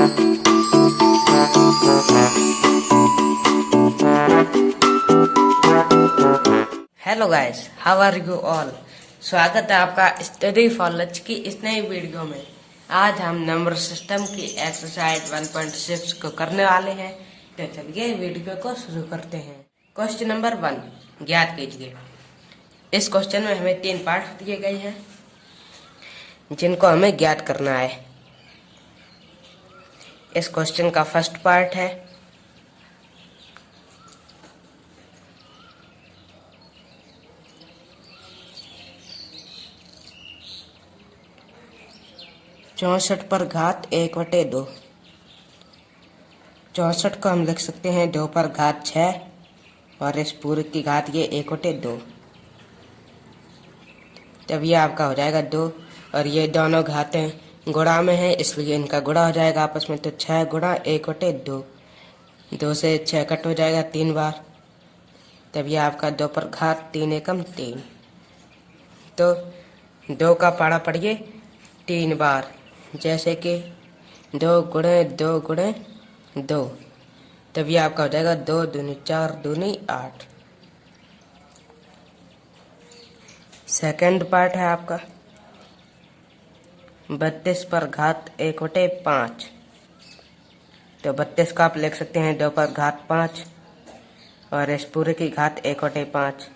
Hello guys, how are you all. स्वागत है आपका स्टडी फॉर लच की इस नई वीडियो में। आज हम नंबर सिस्टम की एक्सरसाइज 1.6 को करने वाले हैं। तो चलिए वीडियो को शुरू करते हैं। क्वेश्चन नंबर 1 ज्ञात कीजिए। इस क्वेश्चन में हमें 3 पार्ट दिए गए हैं जिनको हमें ज्ञात करना है। इस क्वेश्चन का फर्स्ट पार्ट है 64 पर घात 1/2। 64 को हम लिख सकते हैं 2 पर घात 6 और इस पूरे की घात ये 1/2। तब ये आपका हो जाएगा 2 और ये दोनों घातें गुणा में है इसलिए इनका गुणा हो जाएगा आपस में। तो 6 गुणा 1/2, 2 से 6 कट हो जाएगा 3 बार। तब ये आपका 2 पर घात 3 एकम 3। तो 2 का पाड़ा पढ़िए 3 बार, जैसे कि 2 गुणे 2 गुणे 2। तब ये आपका हो जाएगा 2 दूनी 4 दूनी 8। सेकंड पार्ट है आपका 32 पर घात 1/5। तो 32 का आप लिख सकते हैं 2 पर घात 5 और इस पूरे की घात 1/5।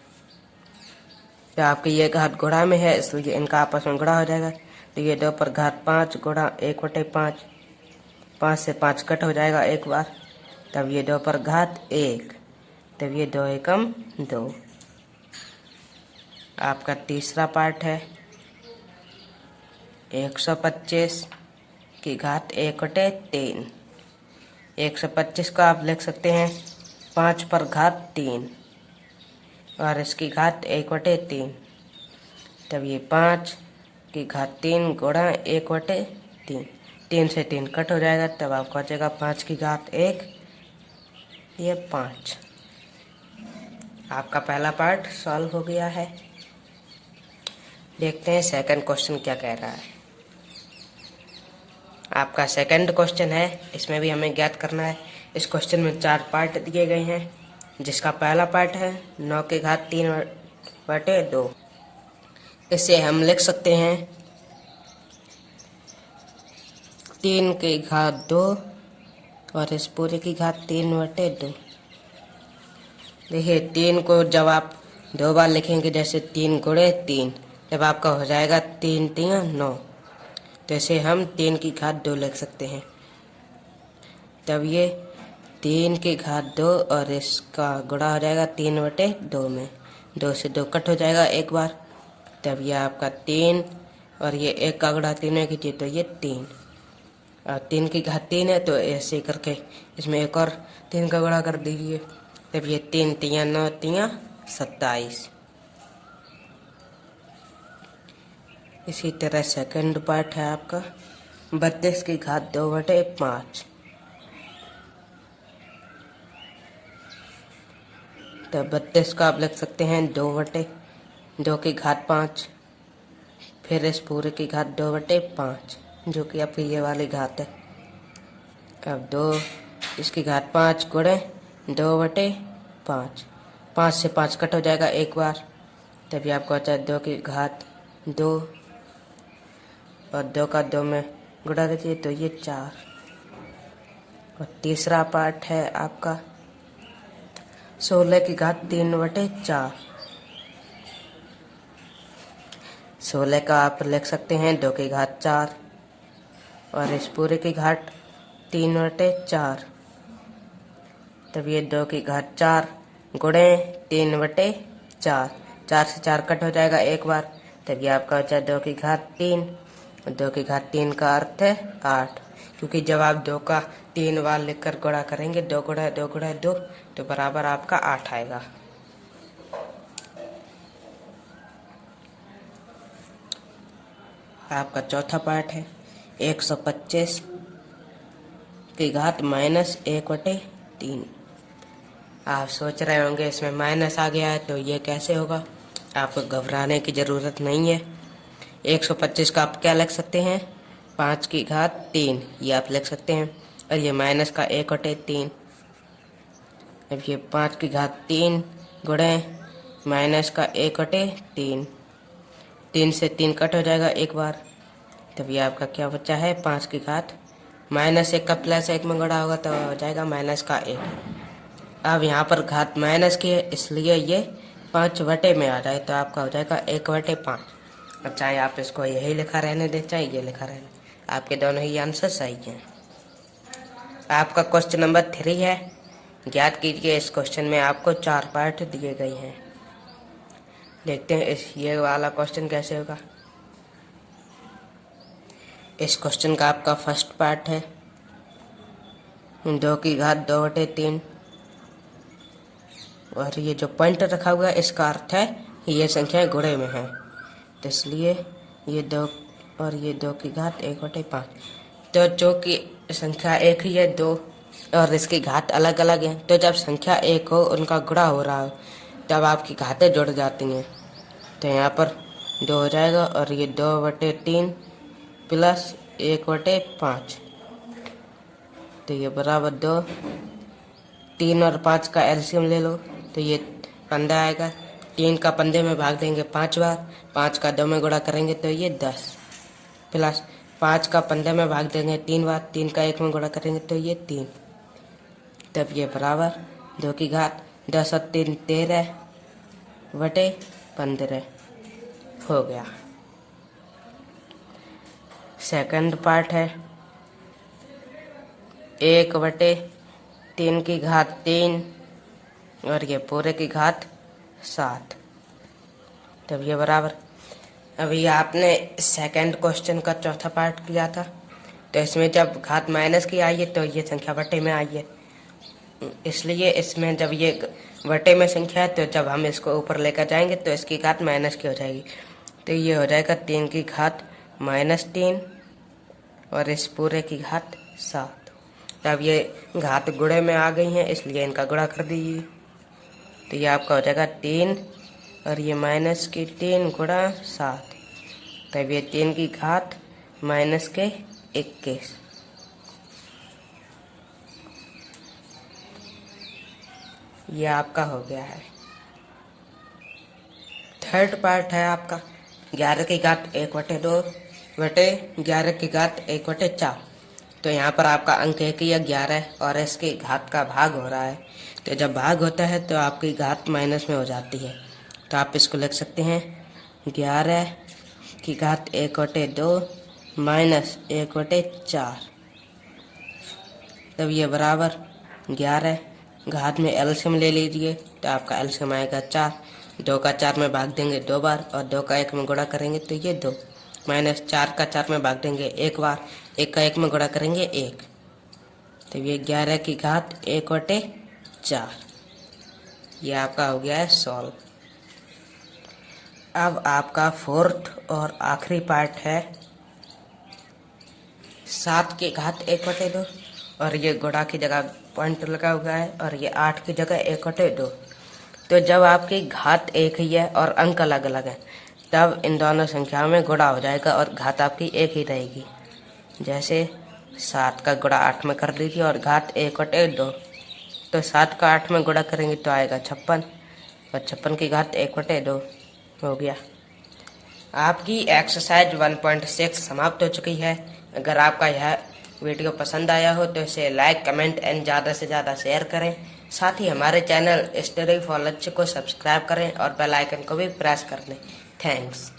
तो आपकी ये घात गुणा में है इसलिए इनका आपस में गुणा हो जाएगा। तो ये 2 पर घात 5 गुणा 1/5, 5 से 5 कट हो जाएगा एक बार। तब ये 2 पर घात 1, तब ये 2 एकम 2। आपका तीसरा पार्ट है 125 की घात 1/3। 125 को आप लिख सकते हैं 5 पर घात 3 और इसकी घात 1/3। तब ये 5 की घात 3 गुणा 1/3, 3 से 3 कट हो जाएगा। तब आपको आ जाएगा 5 की घात 1, ये 5। आपका पहला पार्ट सॉल्व हो गया है। देखते हैं सेकंड क्वेश्चन क्या कह रहा है। आपका सेकंड क्वेश्चन है, इसमें भी हमें ज्ञात करना है। इस क्वेश्चन में 4 पार्ट दिए गए हैं, जिसका पहला पार्ट है 9 की घात 3/2। इसे हम लिख सकते हैं 3 की घात 2 और इस पूरे की घात 3/2। देखिए 3 को जब आप 2 बार लिखेंगे, जैसे 3 गुणे 3, जब आपका हो जाएगा 3 3 9। तो इसे हम 3 की घात 2 लिख सकते हैं। तब ये 3 की घात 2 और इसका गुणा हो जाएगा 3/2 में, 2 से 2 कट हो जाएगा एक बार। तब ये आपका 3 और ये 1 का गुणा 3 में कीजिए तो ये 3 और 3 की घात 3 है, तो ऐसे करके इसमें एक और 3 का गुणा कर दीजिए। तब ये 3 3 9 3 27। इसी तरह सेकंड पार्ट है आपका 32 की घात 2/5। तो 32 का आप लिख सकते हैं 2 की घात 5, फिर इस पूरे की घात 2/5, जो कि आपकी ये वाली घात है। अब 2 इसकी घात 5 गुणे 2/5, 5 से 5 कट हो जाएगा एक बार। तभी आपको आता है 2 की घात 2 और 2 का 2 में गुणा दीजिए तो ये 4। और तीसरा पार्ट है आपका 16 की घात 3/4। 16 का आप लिख सकते हैं 2 की घात 4 और इस पूरे की घात 3/4। तब ये 2 की घात 4 गुणे 3/4, 4 से 4 कट हो जाएगा एक बार। तब ये आपका बचा 2 की घात 3 और 2 की घात 3 का अर्थ है 8, क्योंकि जब आप 2 का 3 बार लिखकर गुणा करेंगे 2 गुणा 2 गुणा 2 तो बराबर आपका 8 आएगा। आपका चौथा पार्ट है 125 की घात -1/3। आप सोच रहे होंगे इसमें माइनस आ गया है तो ये कैसे होगा। आपको घबराने की ज़रूरत नहीं है। 125 का आप क्या लिख सकते हैं 5 की घात 3, ये आप लिख सकते हैं। और ये माइनस का 1/3। अब ये 5 की घात 3 गुणे माइनस का 1/3, 3 से 3 कट हो जाएगा एक बार। तब ये आपका क्या बचा है, 5 की घात -1 का +1 में गुणा होगा तो हो जाएगा -1। अब यहाँ पर घात माइनस की है, इसलिए ये 5 बटे में आ जाए तो आपका हो जाएगा 1/5। अब चाहे आप इसको यही लिखा रहने दें, चाहे ये लिखा रहने, आपके दोनों ही आंसर सही हैं। आपका क्वेश्चन नंबर 3 है। ज्ञात कीजिए, इस क्वेश्चन में आपको 4 पार्ट दिए गए हैं। देखते हैं ये वाला क्वेश्चन कैसे होगा। इस क्वेश्चन का आपका फर्स्ट पार्ट है 2 की घात 2/3। और ये जो पॉइंट रखा हुआ है इसका अर्थ है ये संख्या गुणे में है, तो इसलिए ये 2 और ये 2 की घात 1/5। तो जो कि संख्या एक ही है 2 और इसकी घात अलग अलग है, तो जब संख्या एक हो उनका गुणा हो रहा हो तब आपकी घातें जुड़ जाती हैं। तो यहाँ पर 2 हो जाएगा और ये 2/3 प्लस 1/5, तो ये बराबर 2। 3 और 5 का एलसीएम ले लो तो ये 15 आएगा। 3 का 15 में भाग देंगे 5 बार, 5 का 2 में गुणा करेंगे तो ये 10, प्लस 5 का 15 में भाग देंगे 3 बार, 3 का 1 में गुणा करेंगे तो ये 3। तब ये बराबर 2 की घात 10 और 3 13/15 हो गया। सेकंड पार्ट है 1/3 की घात 3 और ये पूरे की घात 7। तब ये बराबर, अभी आपने सेकंड क्वेश्चन का चौथा पार्ट किया था, तो इसमें जब घात माइनस की आई है तो ये संख्या बटे में आई है, इसलिए इसमें जब ये बटे में संख्या है तो जब हम इसको ऊपर लेकर जाएंगे तो इसकी घात माइनस की हो जाएगी। तो ये हो जाएगा 3 की घात -3 और इस पूरे की घात 7। तब ये घात गुणे में आ गई हैं, इसलिए इनका गुणा कर दीजिए। तो ये आपका हो जाएगा 3 और ये माइनस की 3 गुणा 7, तब ये 3 की घात -21। ये आपका हो गया है। थर्ड पार्ट है आपका 11 की घात 1/2 बटे 11 की घात 1/4। तो यहाँ पर आपका अंक एक ही 11 और इसकी घात का भाग हो रहा है, तो जब भाग होता है तो आपकी घात माइनस में हो जाती है। तो आप इसको लिख सकते हैं 11 की घात 1/2 माइनस 1/4। तब ये बराबर 11, घात में एलसीएम ले लीजिए तो आपका एलसीएम आएगा 4। 2 का 4 में भाग देंगे 2 बार और 2 का 1 में गुणा करेंगे तो ये 2, माइनस 4 का 4 में भाग देंगे 1 बार, 1 का 1 में गुणा करेंगे 1। तो ये 11 की घात 1/4। ये आपका हो गया है सॉल्व। अब आपका फोर्थ और आखिरी पार्ट है 7 की घात 1/2 और ये गुणा की जगह पॉइंट लगा हुआ है और ये 8 की जगह 1/2। तो जब आपकी घात एक ही है और अंक अलग अलग है तब इन दोनों संख्याओं में गुणा हो जाएगा और घात आपकी एक ही रहेगी। जैसे 7 का गुणा 8 में कर लीजिए और घात 1/2, तो 7 का 8 में गुणा करेंगे तो आएगा 56 और 56 की घात 1/2 हो गया। आपकी एक्सरसाइज 1.6 समाप्त हो चुकी है। अगर आपका यह वीडियो पसंद आया हो तो इसे लाइक, कमेंट एंड ज़्यादा से ज़्यादा शेयर करें। साथ ही हमारे चैनल स्टडी फॉर लक्ष्य को सब्सक्राइब करें और बेल आइकन को भी प्रेस कर दें। थैंक्स।